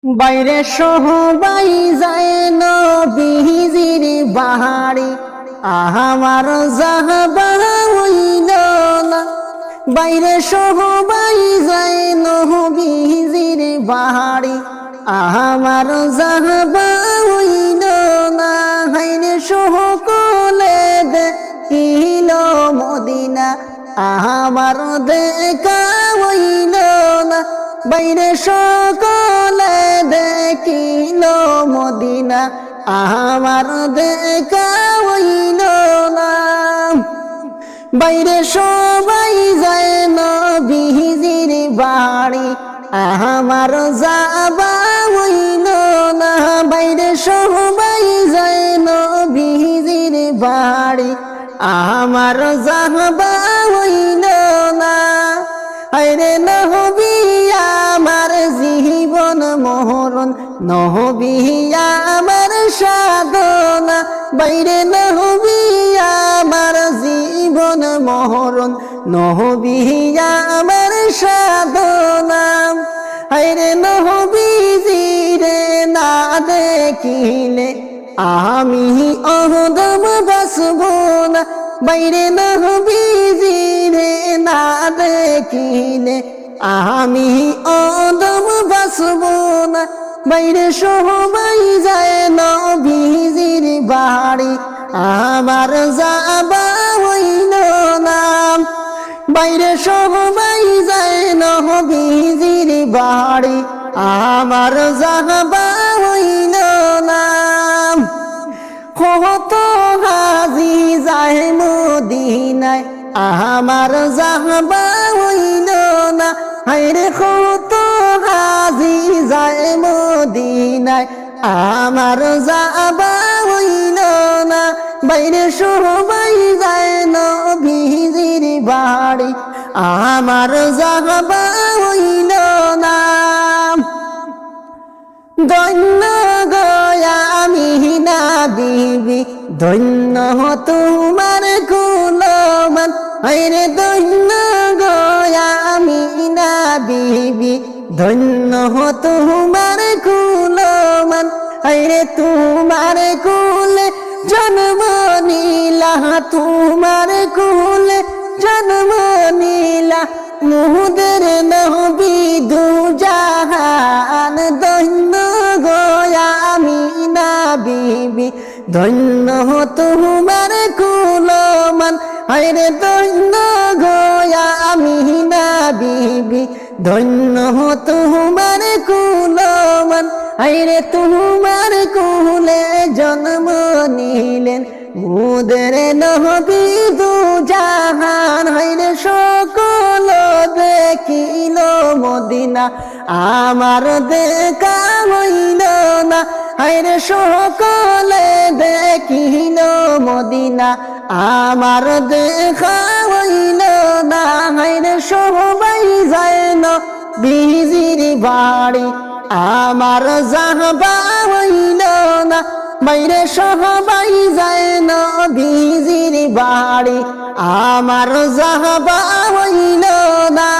বাইরে সবাই যায় নবীজির বাহারি, আমার যাহবা হইল না। বাইরে সবাই যায় নবীজির বাহারি, আমার যাহবা হইল না। হাইরে সকলে দেখিল মদিনা, আমার দেখা হইল না। বাইরে সকলে দেখিল মদিনা, আমার দেখা হইল না। বাইরে সবাই যায় নবীজির বাড়ি, আমার যাবা হইল না। বাইরে সবাই যায় নবীজির বাড়ি, আমার যাবা হইল না। আরে নবী আমার জীবন মরণ, নবী আমার সাধনা। বাইরে নবী আমার জীবন মরণ, নবী আমার সাধনা। আরে নবীজিরে না দেখিলে আমি অদম বাসব না। বাইরে নবীজিরে না দেখিলে আমি অদম বাসব না। বাইরে সবাই যায় নবীজির বাড়ি, আমার যাবা হইল না। বাইরে সবাই যায় নবীজির বাড়ি, আমার যাবা হইল না। কত হাজি যায় মদিনায়, আমার যাবা হইল না। হায়রে কত হাজি যায় মদিনায়, আমার যাবা হইল না। বাইরে সবাই যায় নবীজির বাড়ি, আমার যাবা হইল না। ধন্য গয়া আমিনা বিবি, ধন্য তোমার কুলমান। হায়রে ধন্য গয়া আমিনা বিবি, ধন্য তোমার কুলমান। হায়রে তোমার কুলে জন্ম নীলা, তোমার কুলে জন্ম নীলা। মুদের নবী দু জাহান, ধন্য গয়া আমিনা বিবি, ধন্য তোমার কুলমান। হায়রে ধন্য গয়া আমিনা বিবি, ধন্য তোমার কুলমান। হায়রে তোমার কুলে জন্ম নিলেন মুদের নবী দু জাহান। হায়রে সকল দেখিল মদিনা, আমার দেখা হইল না। হায়রে সকলে দেখিল মদিনা, আমার দেখা হইল না। হায়রে সবাই যায় নবীজির বাড়ি, আমার যাবা হইল না। বাইরে সবাই যায় নবীজির বাড়ি, আমার যাবা হইল না।